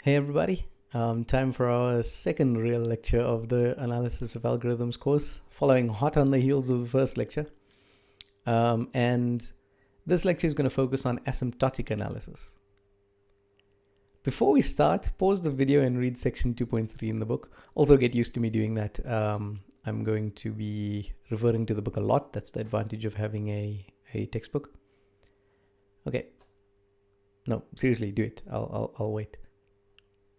Hey everybody, time for our second real lecture of the Analysis of Algorithms course, following hot on the heels of the first lecture. And this lecture is going to focus on asymptotic analysis. Before we start, pause the video and read section 2.3 in the book. Also get used to me doing that. I'm going to be referring to the book a lot. That's the advantage of having a textbook. Okay. No, seriously, do it. I'll wait.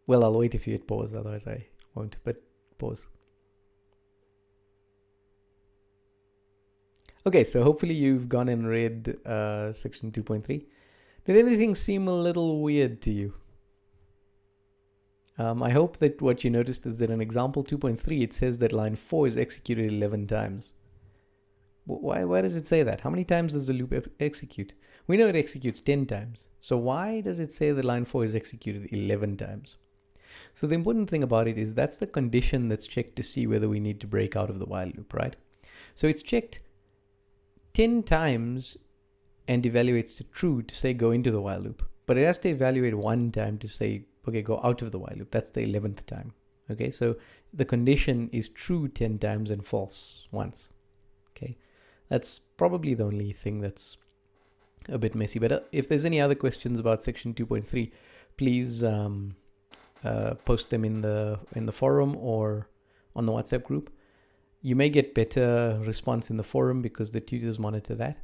Well, I'll wait if you hit pause, otherwise I won't, but pause. Okay, so hopefully you've gone and read section 2.3. Did anything seem a little weird to you? I hope that what you noticed is that in example 2.3, it says that line 4 is executed 11 times. Why does it say that? How many times does the loop execute? We know it executes 10 times. So why does it say that line 4 is executed 11 times? So the important thing about it is that's the condition that's checked to see whether we need to break out of the while loop, right? So it's checked 10 times and evaluates to true to say go into the while loop. But it has to evaluate one time to say, okay, go out of the while loop. That's the 11th time. Okay, so the condition is true 10 times and false once. Okay, that's probably the only thing that's a bit messy. But if there's any other questions about section 2.3, please post them in the forum or on the WhatsApp group. You may get better response in the forum because the tutors monitor that.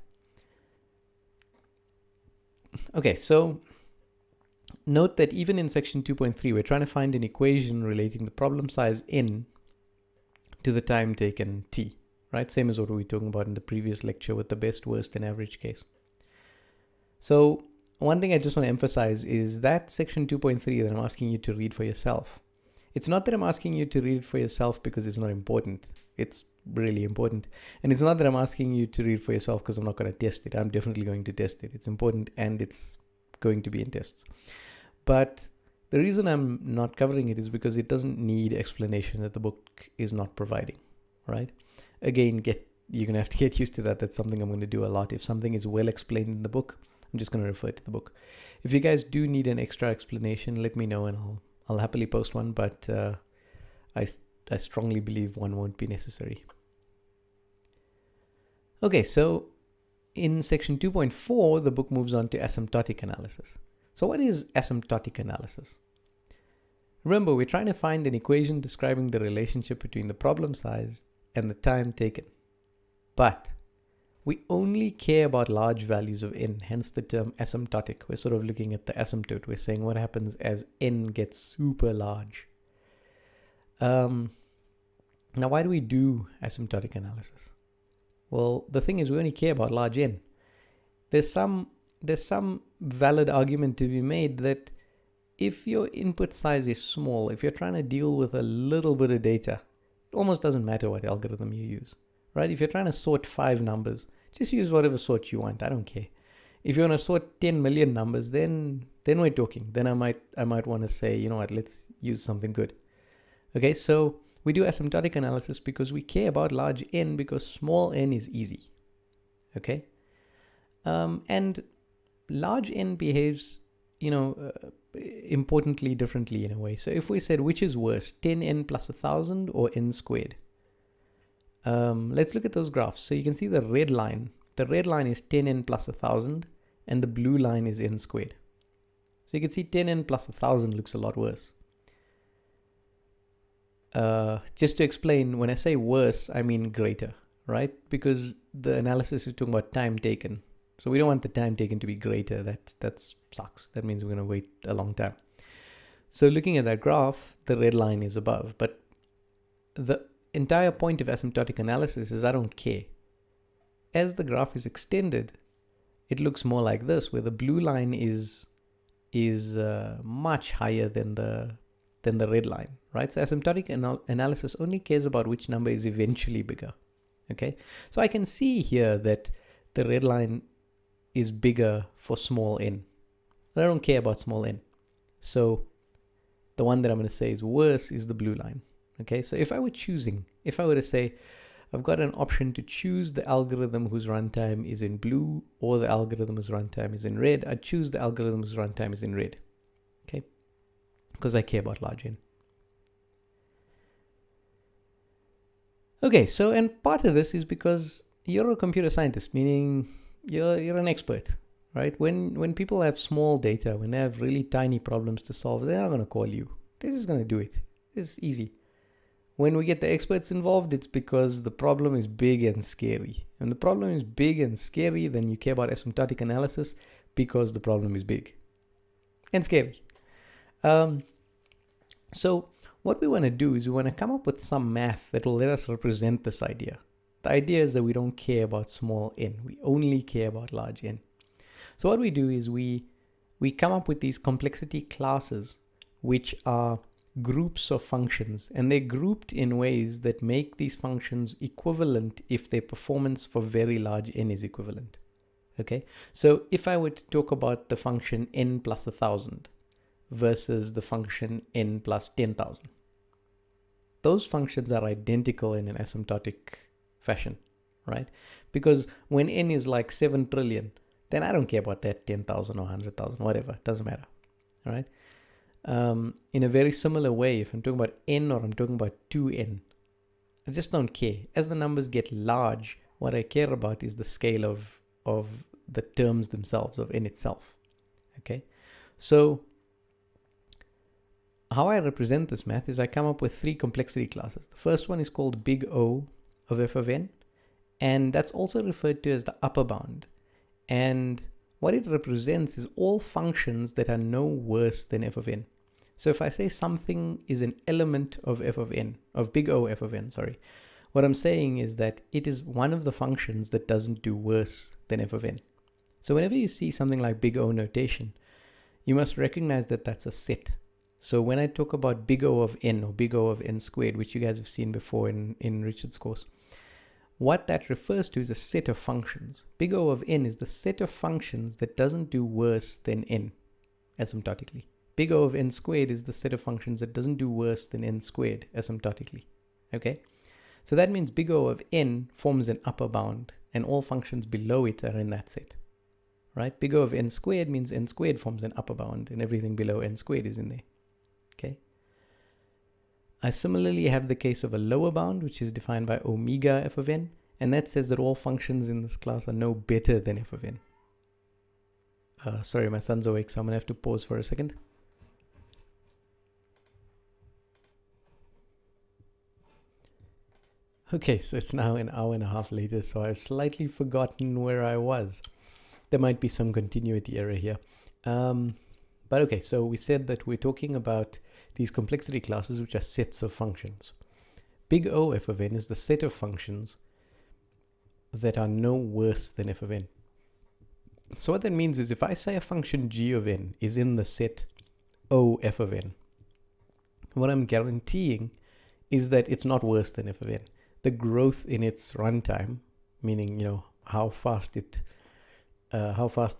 Okay, so note that even in section 2.3, we're trying to find an equation relating the problem size n to the time taken t, right? Same as what we were talking about in the previous lecture with the best, worst, and average case. So one thing I just want to emphasize is that section 2.3 that I'm asking you to read for yourself. It's not that I'm asking you to read it for yourself because it's not important. It's really important. And it's not that I'm asking you to read for yourself because I'm not going to test it. I'm definitely going to test it. It's important and it's going to be in tests. But the reason I'm not covering it is because it doesn't need explanation that the book is not providing, right? Again, you're going to have to get used to that. That's something I'm going to do a lot. If something is well explained in the book, I'm just going to refer to the book. If you guys do need an extra explanation, let me know and I'll happily post one, but I strongly believe one won't be necessary. Okay, so in section 2.4, the book moves on to asymptotic analysis. So what is asymptotic analysis? Remember, we're trying to find an equation describing the relationship between the problem size and the time taken. But we only care about large values of n, hence the term asymptotic. We're sort of looking at the asymptote. We're saying what happens as n gets super large. Now, why do we do asymptotic analysis? Well, the thing is we only care about large n. There's some valid argument to be made that if your input size is small, if you're trying to deal with a little bit of data, it almost doesn't matter what algorithm you use, right? If you're trying to sort 5 numbers, just use whatever sort you want. I don't care. If you want to sort 10 million numbers, then we're talking. Then I might want to say, you know what, let's use something good. Okay, so we do asymptotic analysis because we care about large n because small n is easy. Okay, and large n behaves, importantly differently in a way. So if we said which is worse, 10n plus 1,000 or n squared? Let's look at those graphs. So you can see the red line. The red line is 10n plus 1,000 and the blue line is n squared. So you can see 10n plus 1,000 looks a lot worse. Just to explain, when I say worse, I mean greater, right? Because the analysis is talking about time taken. So we don't want the time taken to be greater. That sucks. That means we're going to wait a long time. So looking at that graph, the red line is above. But the entire point of asymptotic analysis is I don't care. As the graph is extended, it looks more like this, where the blue line is much higher than the red line, right? So asymptotic analysis only cares about which number is eventually bigger. Okay, so I can see here that the red line is bigger for small n. But I don't care about small n. So the one that I'm going to say is worse is the blue line. Okay, so if I were to say, I've got an option to choose the algorithm whose runtime is in blue or the algorithm whose runtime is in red, I'd choose the algorithm whose runtime is in red. Okay, because I care about large n. Okay, so and part of this is because you're a computer scientist, meaning you're an expert, right? When people have small data, when they have really tiny problems to solve, they're not going to call you. They're just going to do it. It's easy. When we get the experts involved, it's because the problem is big and scary. And the problem is big and scary, then you care about asymptotic analysis because the problem is big and scary. So what we want to do is we want to come up with some math that will let us represent this idea. The idea is that we don't care about small n. We only care about large n. So what we do is we come up with these complexity classes, which are groups of functions, and they're grouped in ways that make these functions equivalent if their performance for very large n is equivalent. Okay, so if I were to talk about the function n plus 1,000 versus the function n plus 10,000, those functions are identical in an asymptotic fashion, right? Because when n is like 7 trillion, then I don't care about that 10,000 or 100,000, whatever, it doesn't matter, all right? In a very similar way, if I'm talking about n or I'm talking about 2n, I just don't care. As the numbers get large, what I care about is the scale of the terms themselves, of n itself, okay? So how I represent this math is I come up with 3 complexity classes. The first one is called big O of f of n, and that's also referred to as the upper bound. And what it represents is all functions that are no worse than f of n. So if I say something is an element of f of n, of big O f of n, sorry, what I'm saying is that it is one of the functions that doesn't do worse than f of n. So whenever you see something like big O notation, you must recognize that that's a set. So when I talk about big O of n or big O of n squared, which you guys have seen before in Richard's course, what that refers to is a set of functions. Big O of n is the set of functions that doesn't do worse than n asymptotically. Big O of n squared is the set of functions that doesn't do worse than n squared asymptotically. Okay? So that means big O of n forms an upper bound, and all functions below it are in that set. Right? Big O of n squared means n squared forms an upper bound, and everything below n squared is in there. Okay? I similarly have the case of a lower bound, which is defined by omega f of n, and that says that all functions in this class are no better than f of n. Sorry, my son's awake, so I'm going to have to pause for a second. Okay, so it's now an hour and a half later, so I've slightly forgotten where I was. There might be some continuity error here. But okay, so we said that we're talking about these complexity classes, which are sets of functions. Big O f of n is the set of functions that are no worse than f of n. So what that means is if I say a function g of n is in the set O f of n, what I'm guaranteeing is that it's not worse than f of n. The growth in its runtime, meaning, you know, how fast the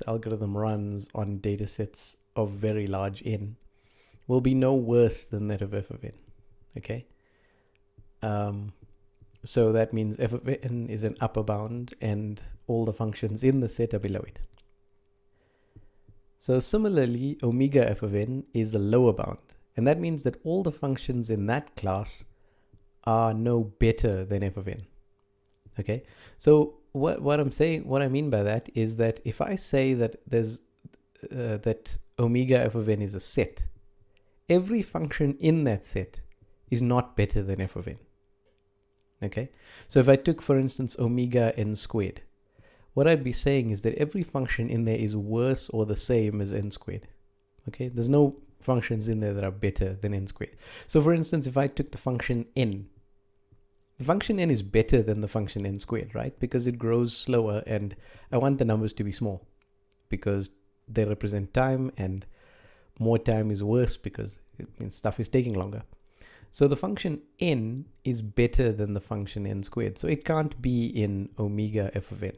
algorithm runs on data sets of very large n, will be no worse than that of f of n. Okay? So that means f of n is an upper bound and all the functions in the set are below it. So similarly, omega f of n is a lower bound, and that means that all the functions in that class are no better than f of n. Okay? So what I mean by that is that if I say that there's that omega f of n is a set, every function in that set is not better than f of n. Okay? So if I took, for instance, omega n squared, what I'd be saying is that every function in there is worse or the same as n squared. Okay? There's no functions in there that are better than n squared. So for instance, if I took the function n, the function n is better than the function n squared, right? Because it grows slower and I want the numbers to be small because they represent time, and more time is worse because it means stuff is taking longer. So the function n is better than the function n squared. So it can't be in omega f of n.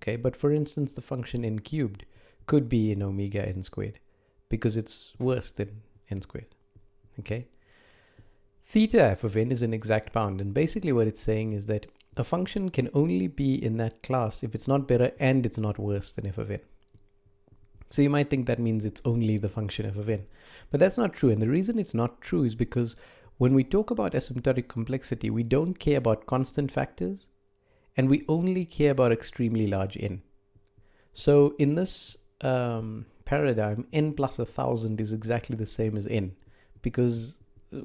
Okay, but for instance, the function n cubed could be in omega n squared because it's worse than n squared. Okay. Theta f of n is an exact bound, and basically what it's saying is that a function can only be in that class if it's not better and it's not worse than f of n. So you might think that means it's only the function f of n. But that's not true. And the reason it's not true is because when we talk about asymptotic complexity, we don't care about constant factors, and we only care about extremely large n. So in this paradigm, n plus 1,000 is exactly the same as n, because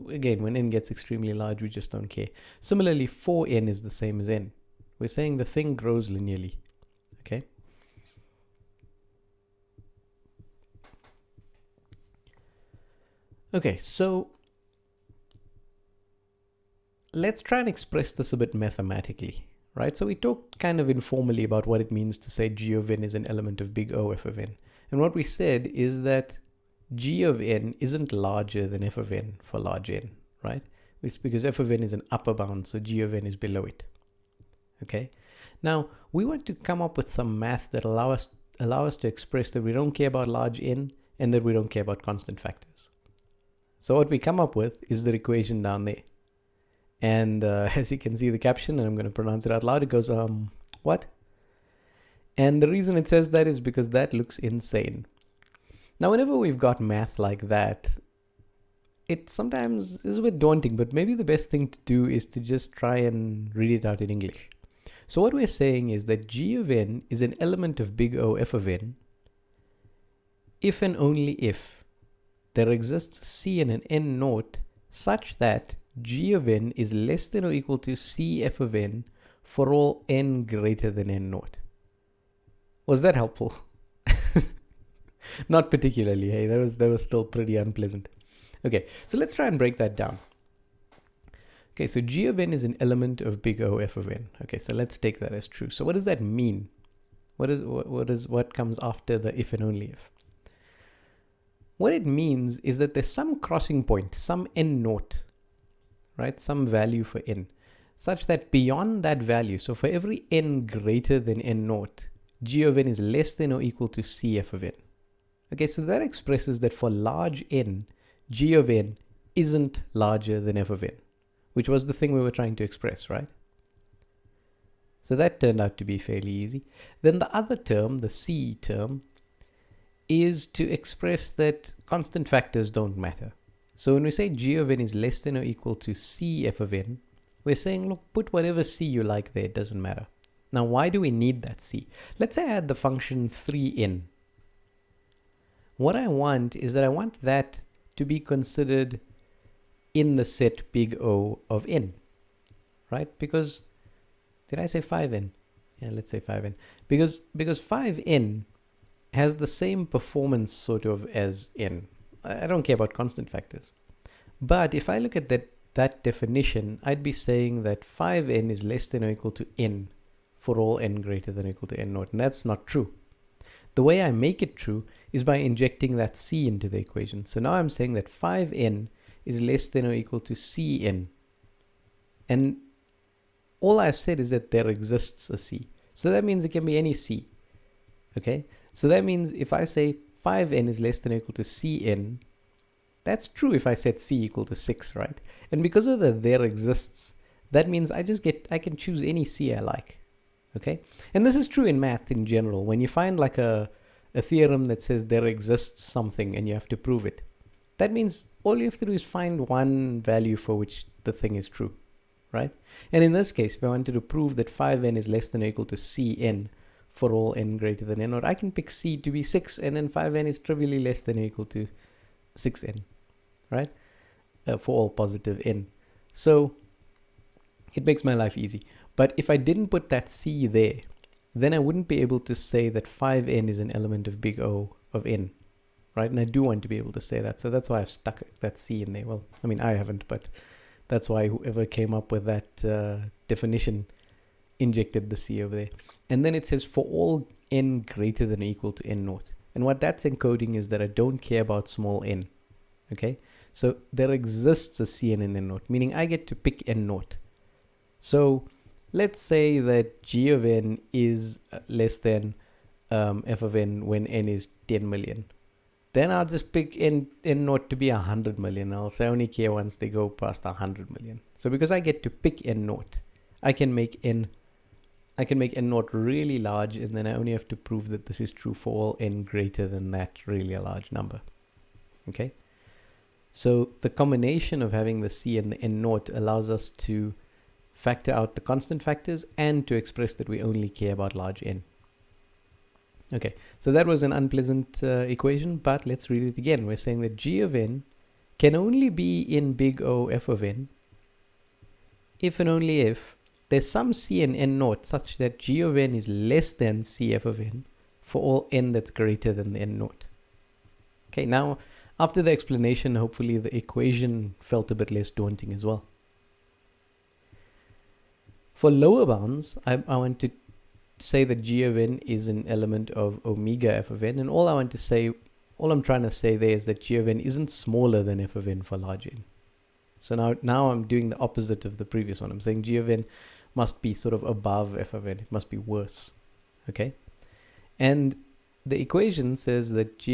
again, when n gets extremely large, we just don't care. Similarly, 4n is the same as n. We're saying the thing grows linearly, okay? Okay, so let's try and express this a bit mathematically, right? So we talked kind of informally about what it means to say g of n is an element of big O f of n. And what we said is that g of n isn't larger than f of n for large n, right? It's because f of n is an upper bound, so g of n is below it, okay? Now, we want to come up with some math that allow us to express that we don't care about large n and that we don't care about constant factors. So what we come up with is the equation down there. And as you can see the caption, and I'm going to pronounce it out loud, it goes, what? And the reason it says that is because that looks insane. Now, whenever we've got math like that, it sometimes is a bit daunting, but maybe the best thing to do is to just try and read it out in English. So what we're saying is that g of n is an element of big O f of n if and only if there exists c and an n naught such that g of n is less than or equal to c f of n for all n greater than n naught. Was that helpful? Not particularly, hey, that was still pretty unpleasant. Okay, so let's try and break that down. Okay, so g of n is an element of big O f of n. Okay, so let's take that as true. So what does that mean? What comes after the if and only if? What it means is that there's some crossing point, some n naught, right? Some value for n, such that beyond that value, so for every n greater than n naught, g of n is less than or equal to c f of n. Okay, so that expresses that for large n, g of n isn't larger than f of n, which was the thing we were trying to express, right? So that turned out to be fairly easy. Then the other term, the c term, is to express that constant factors don't matter. So when we say g of n is less than or equal to c f of n, we're saying, look, put whatever c you like there, it doesn't matter. Now, why do we need that c? Let's say I had the function 3n. What I want is that I want that to be considered in the set big O of n, right? Because, did I say 5n? Yeah, let's say 5n. Because 5n has the same performance sort of as n. I don't care about constant factors. But if I look at that definition, I'd be saying that 5n is less than or equal to n for all n greater than or equal to n naught. And that's not true. The way I make it true is by injecting that c into the equation. So now I'm saying that 5n is less than or equal to cn. And all I've said is that there exists a c. So that means it can be any c. Okay? So that means if I say 5n is less than or equal to cn, that's true if I set c equal to 6, right? And because of the there exists, that means I can choose any c I like. Okay? And this is true in math in general. When you find like a theorem that says there exists something and you have to prove it, that means all you have to do is find one value for which the thing is true, right? And in this case, if I wanted to prove that 5n is less than or equal to cn for all n greater than n, or I can pick c to be 6, and then 5n is trivially less than or equal to 6n, right? For all positive n. So it makes my life easy. But if I didn't put that c there, then I wouldn't be able to say that 5n is an element of big O of n, right? And I do want to be able to say that. So that's why I've stuck that c in there. Well, I mean, I haven't, but that's why whoever came up with that definition injected the c over there. And then it says for all n greater than or equal to n naught. And what that's encoding is that I don't care about small n, okay? So there exists a c and an n naught, meaning I get to pick n naught. So let's say that g of n is less than f of n when n is 10 million. Then I'll just pick n naught to be 100 million. I'll say I only care once they go past 100 million. So because I get to pick n naught, I can make n I can make n naught really large, and then I only have to prove that this is true for all n greater than that really large number. Okay? So the combination of having the c and the n naught allows us to factor out the constant factors and to express that we only care about large n. Okay, so that was an unpleasant equation, but let's read it again. We're saying that g of n can only be in big O f of n if and only if there's some c and n naught such that g of n is less than cf of n for all n that's greater than the n naught. Okay, now after the explanation, hopefully the equation felt a bit less daunting as well. For lower bounds, I want to say that g of n is an element of omega f of n, and all I'm trying to say there is that g of n isn't smaller than f of n for large n. So now I'm doing the opposite of the previous one. I'm saying g of n must be sort of above f of n. It must be worse. Okay? And the equation says that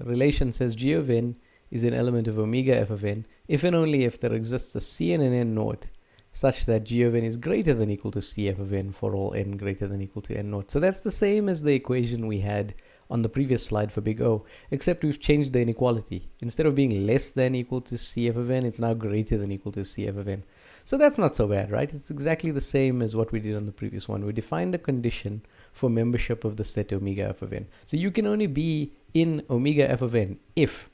relation says g of n is an element of omega f of n if and only if there exists a c and an n naught such that g of n is greater than equal to cf of n for all n greater than equal to n naught. So that's the same as the equation we had on the previous slide for big O, except we've changed the inequality. Instead of being less than equal to cf of n, it's now greater than equal to cf of n. So that's not so bad, right? It's exactly the same as what we did on the previous one. We defined a condition for membership of the set omega f of n. So you can only be in omega f of n if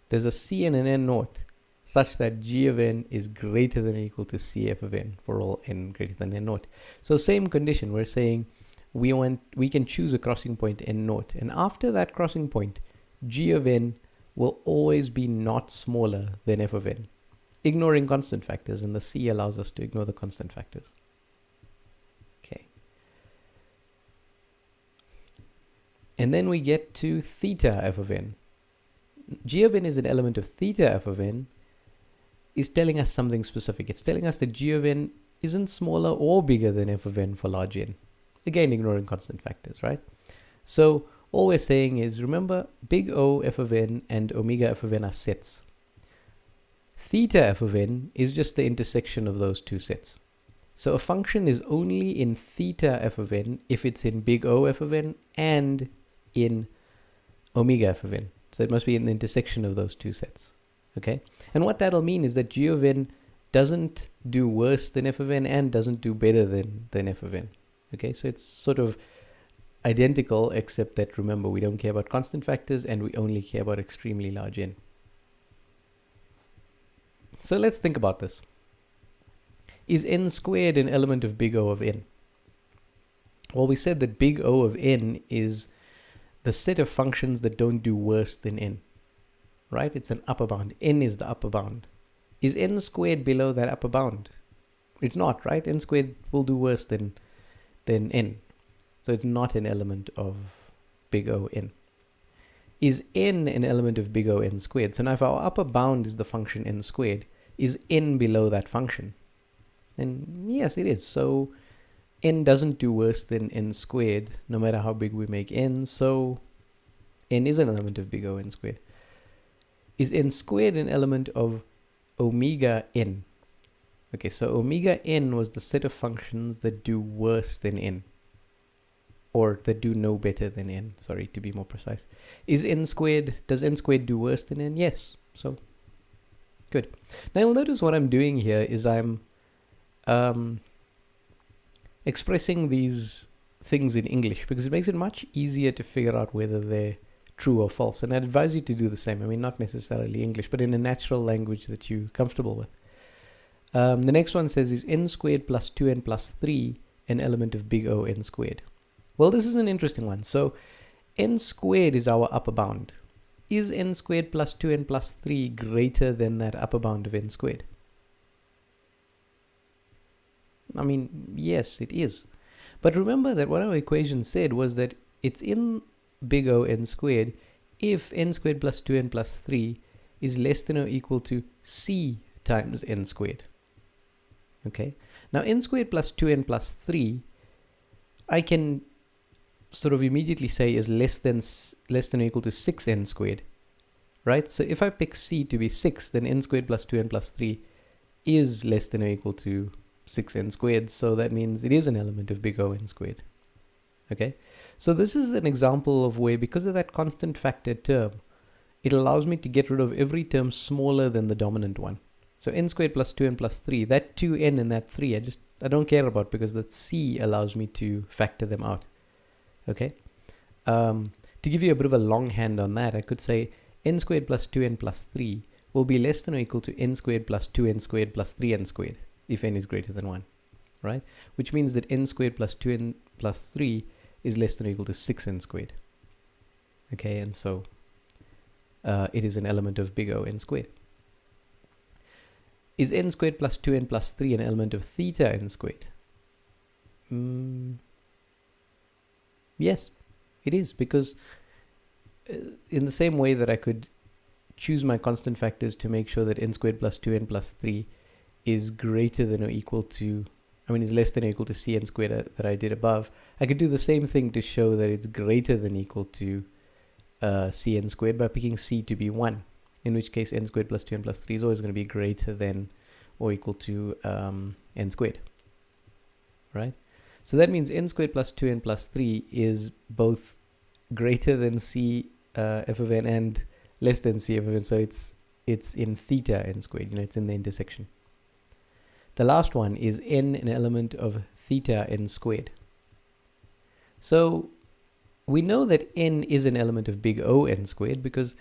there's a c and an n naught such that g of n is greater than or equal to cf of n for all n greater than n naught. So same condition, we're saying we can choose a crossing point n naught, and after that crossing point, g of n will always be not smaller than f of n, ignoring constant factors, and the c allows us to ignore the constant factors. Okay. And then we get to theta f of n. G of n is an element of theta f of n is telling us something specific. It's telling us that g of n isn't smaller or bigger than f of n for large n. Again, ignoring constant factors, right? So all we're saying is, remember, big O f of n and omega f of n are sets. Theta f of n is just the intersection of those two sets. So a function is only in theta f of n if it's in big O f of n and in omega f of n. So it must be in the intersection of those two sets. Okay? And what that'll mean is that g of n doesn't do worse than f of n and doesn't do better than f of n. Okay, so it's sort of identical, except that, remember, we don't care about constant factors and we only care about extremely large n. So let's think about this. Is n squared an element of big O of n? Well, we said that big O of n is the set of functions that don't do worse than n, right? It's an upper bound. N is the upper bound. Is n squared below that upper bound? It's not, right? N squared will do worse than n. So it's not an element of big O n. Is n an element of big O n squared? So now if our upper bound is the function n squared, is n below that function? And yes, it is. So n doesn't do worse than n squared, no matter how big we make n. So n is an element of big O n squared. Is n squared an element of omega n? Okay, so omega n was the set of functions that do worse than n, or that do no better than n, sorry, to be more precise. Does n squared do worse than n? Yes, so good. Now you'll notice what I'm doing here is I'm expressing these things in English because it makes it much easier to figure out whether they're true or false, and I'd advise you to do the same. I mean, not necessarily English, but in a natural language that you're comfortable with. The next one says, is n squared plus 2n plus 3 an element of big O n squared? Well, this is an interesting one. So n squared is our upper bound. Is n squared plus 2n plus 3 greater than that upper bound of n squared? I mean, yes, it is. But remember that what our equation said was that it's in big O n squared if n squared plus 2n plus 3 is less than or equal to c times n squared. Okay, now n squared plus 2n plus 3 I can sort of immediately say is less than or equal to 6n squared, right? So if I pick c to be 6, then n squared plus 2n plus 3 is less than or equal to 6n squared, so that means it is an element of big O n squared. Okay, so this is an example of where, because of that constant factor term, it allows me to get rid of every term smaller than the dominant one. So n squared plus 2n plus 3, that 2n and that 3, I don't care about, because that c allows me to factor them out. Okay, to give you a bit of a longhand on that, I could say n squared plus 2n plus 3 will be less than or equal to n squared plus 2n squared plus 3n squared if n is greater than 1, right? Which means that n squared plus 2n plus 3 is less than or equal to 6n squared. Okay, and so it is an element of big O n squared. Is n squared plus 2n plus 3 an element of theta n squared? Yes, it is, because in the same way that I could choose my constant factors to make sure that n squared plus 2n plus 3 is greater than or equal to, is less than or equal to cn squared that I did above, I could do the same thing to show that it's greater than equal to cn squared by picking c to be 1, in which case n squared plus 2n plus 3 is always going to be greater than or equal to n squared, right? So that means n squared plus 2n plus 3 is both greater than c f of n and less than c f of n, so it's in theta n squared, it's in the intersection. The last one is n an element of theta n squared. So we know that n is an element of big O n squared, because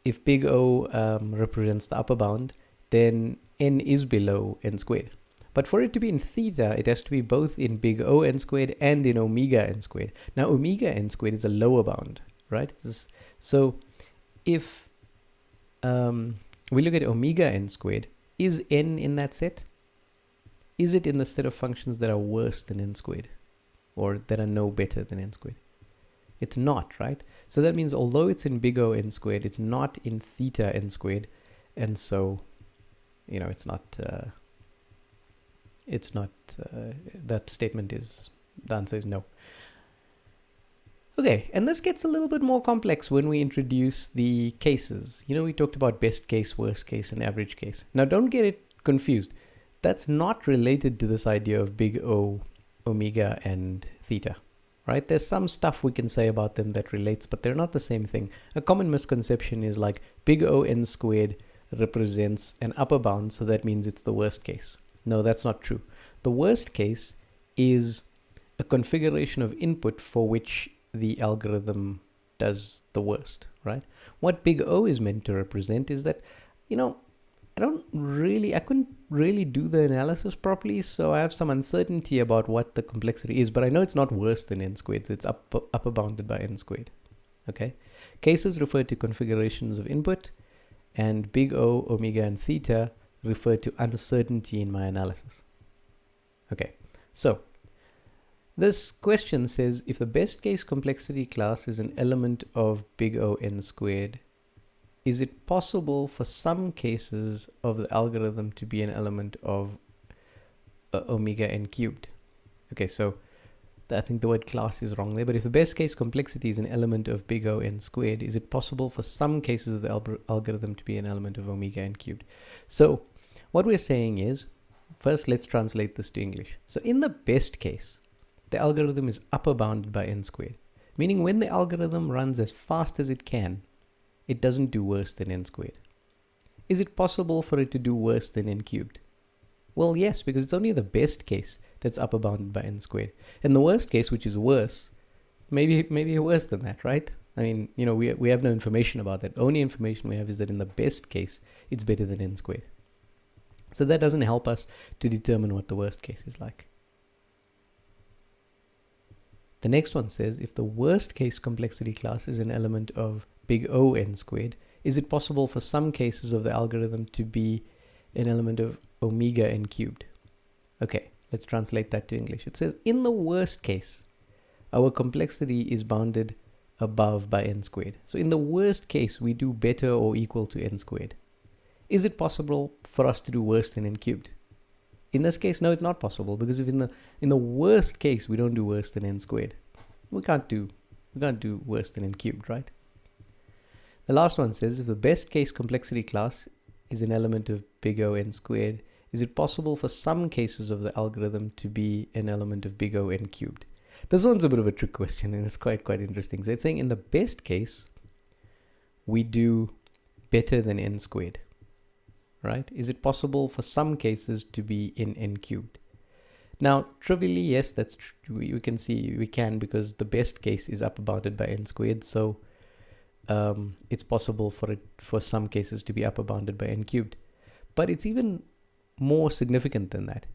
if big O represents the upper bound, then n is below n squared. But for it to be in theta, it has to be both in big O n squared and in omega n squared. Now, omega n squared is a lower bound, right? So if we look at omega n squared, is n in that set? Is it in the set of functions that are worse than n squared, or that are no better than n squared? It's not, right? So that means although it's in big O n squared, it's not in theta n squared, and so, it's not, that statement is, the answer is no. Okay, and this gets a little bit more complex when we introduce the cases. We talked about best case, worst case, and average case. Now, don't get it confused. That's not related to this idea of big O, omega, and theta, right? There's some stuff we can say about them that relates, but they're not the same thing. A common misconception is like big O n squared represents an upper bound, so that means it's the worst case. No, that's not true. The worst case is a configuration of input for which the algorithm does the worst, right? What big O is meant to represent is that, I couldn't really do the analysis properly, so I have some uncertainty about what the complexity is, but I know it's not worse than n squared, so it's upper bounded by n squared, okay? Cases refer to configurations of input, and big O, omega, and theta refer to uncertainty in my analysis. Okay, so this question says, if the best case complexity class is an element of big O n squared, is it possible for some cases of the algorithm to be an element of omega n cubed? Okay, so I think the word class is wrong there, but if the best case complexity is an element of big O n squared, is it possible for some cases of the algorithm to be an element of omega n cubed? So what we're saying is, first let's translate this to English. So in the best case, the algorithm is upper bounded by n squared, meaning when the algorithm runs as fast as it can, it doesn't do worse than n squared. Is it possible for it to do worse than n cubed? Well, yes, because it's only the best case that's upper bounded by n squared. And the worst case, which is worse, maybe worse than that, right? We have no information about that. Only information we have is that in the best case, it's better than n squared. So that doesn't help us to determine what the worst case is like. The next one says, if the worst case complexity class is an element of big O n squared, is it possible for some cases of the algorithm to be an element of omega n cubed? Okay, let's translate that to English. It says, in the worst case, our complexity is bounded above by n squared. So in the worst case, we do better or equal to n squared. Is it possible for us to do worse than n cubed? In this case, no, it's not possible, because if in the worst case we don't do worse than n squared, we can't do worse than n cubed, right? The last one says, if the best case complexity class is an element of big O n squared, is it possible for some cases of the algorithm to be an element of big O n cubed? This one's a bit of a trick question, and it's quite interesting. So it's saying in the best case, we do better than n squared, right? Is it possible for some cases to be in n cubed? Now, trivially, yes, that's true. We can see we can, because the best case is upper bounded by n squared. So it's possible for some cases to be upper bounded by n cubed. But it's even more significant than that.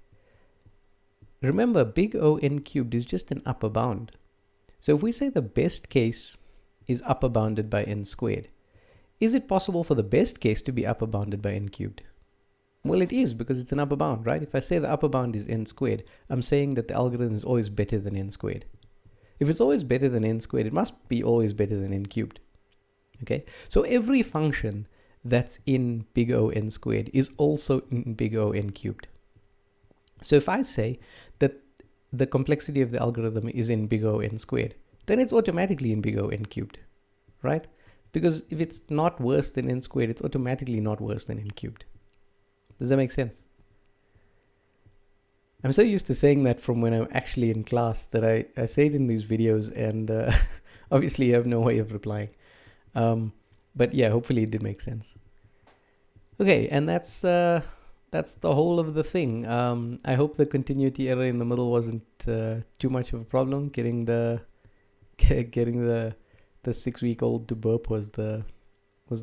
Remember, big O n cubed is just an upper bound. So if we say the best case is upper bounded by n squared, is it possible for the best case to be upper bounded by n cubed? Well, it is, because it's an upper bound, right? If I say the upper bound is n squared, I'm saying that the algorithm is always better than n squared. If it's always better than n squared, it must be always better than n cubed. Okay, so every function that's in big O n squared is also in big O n cubed. So if I say that the complexity of the algorithm is in big O n squared, then it's automatically in big O n cubed, right? Because if it's not worse than n squared, it's automatically not worse than n cubed. Does that make sense? I'm so used to saying that from when I'm actually in class that I say it in these videos, and obviously you have no way of replying. But yeah, hopefully it did make sense. Okay, and that's the whole of the thing. I hope the continuity error in the middle wasn't too much of a problem. Getting the 6-week-old to burp was the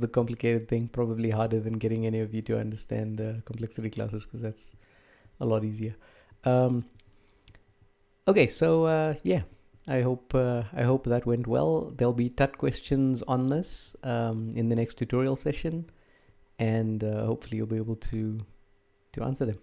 complicated thing. Probably harder than getting any of you to understand complexity classes, because that's a lot easier. Okay, so yeah, I hope that went well. There'll be TUT questions on this in the next tutorial session, and hopefully you'll be able to answer them.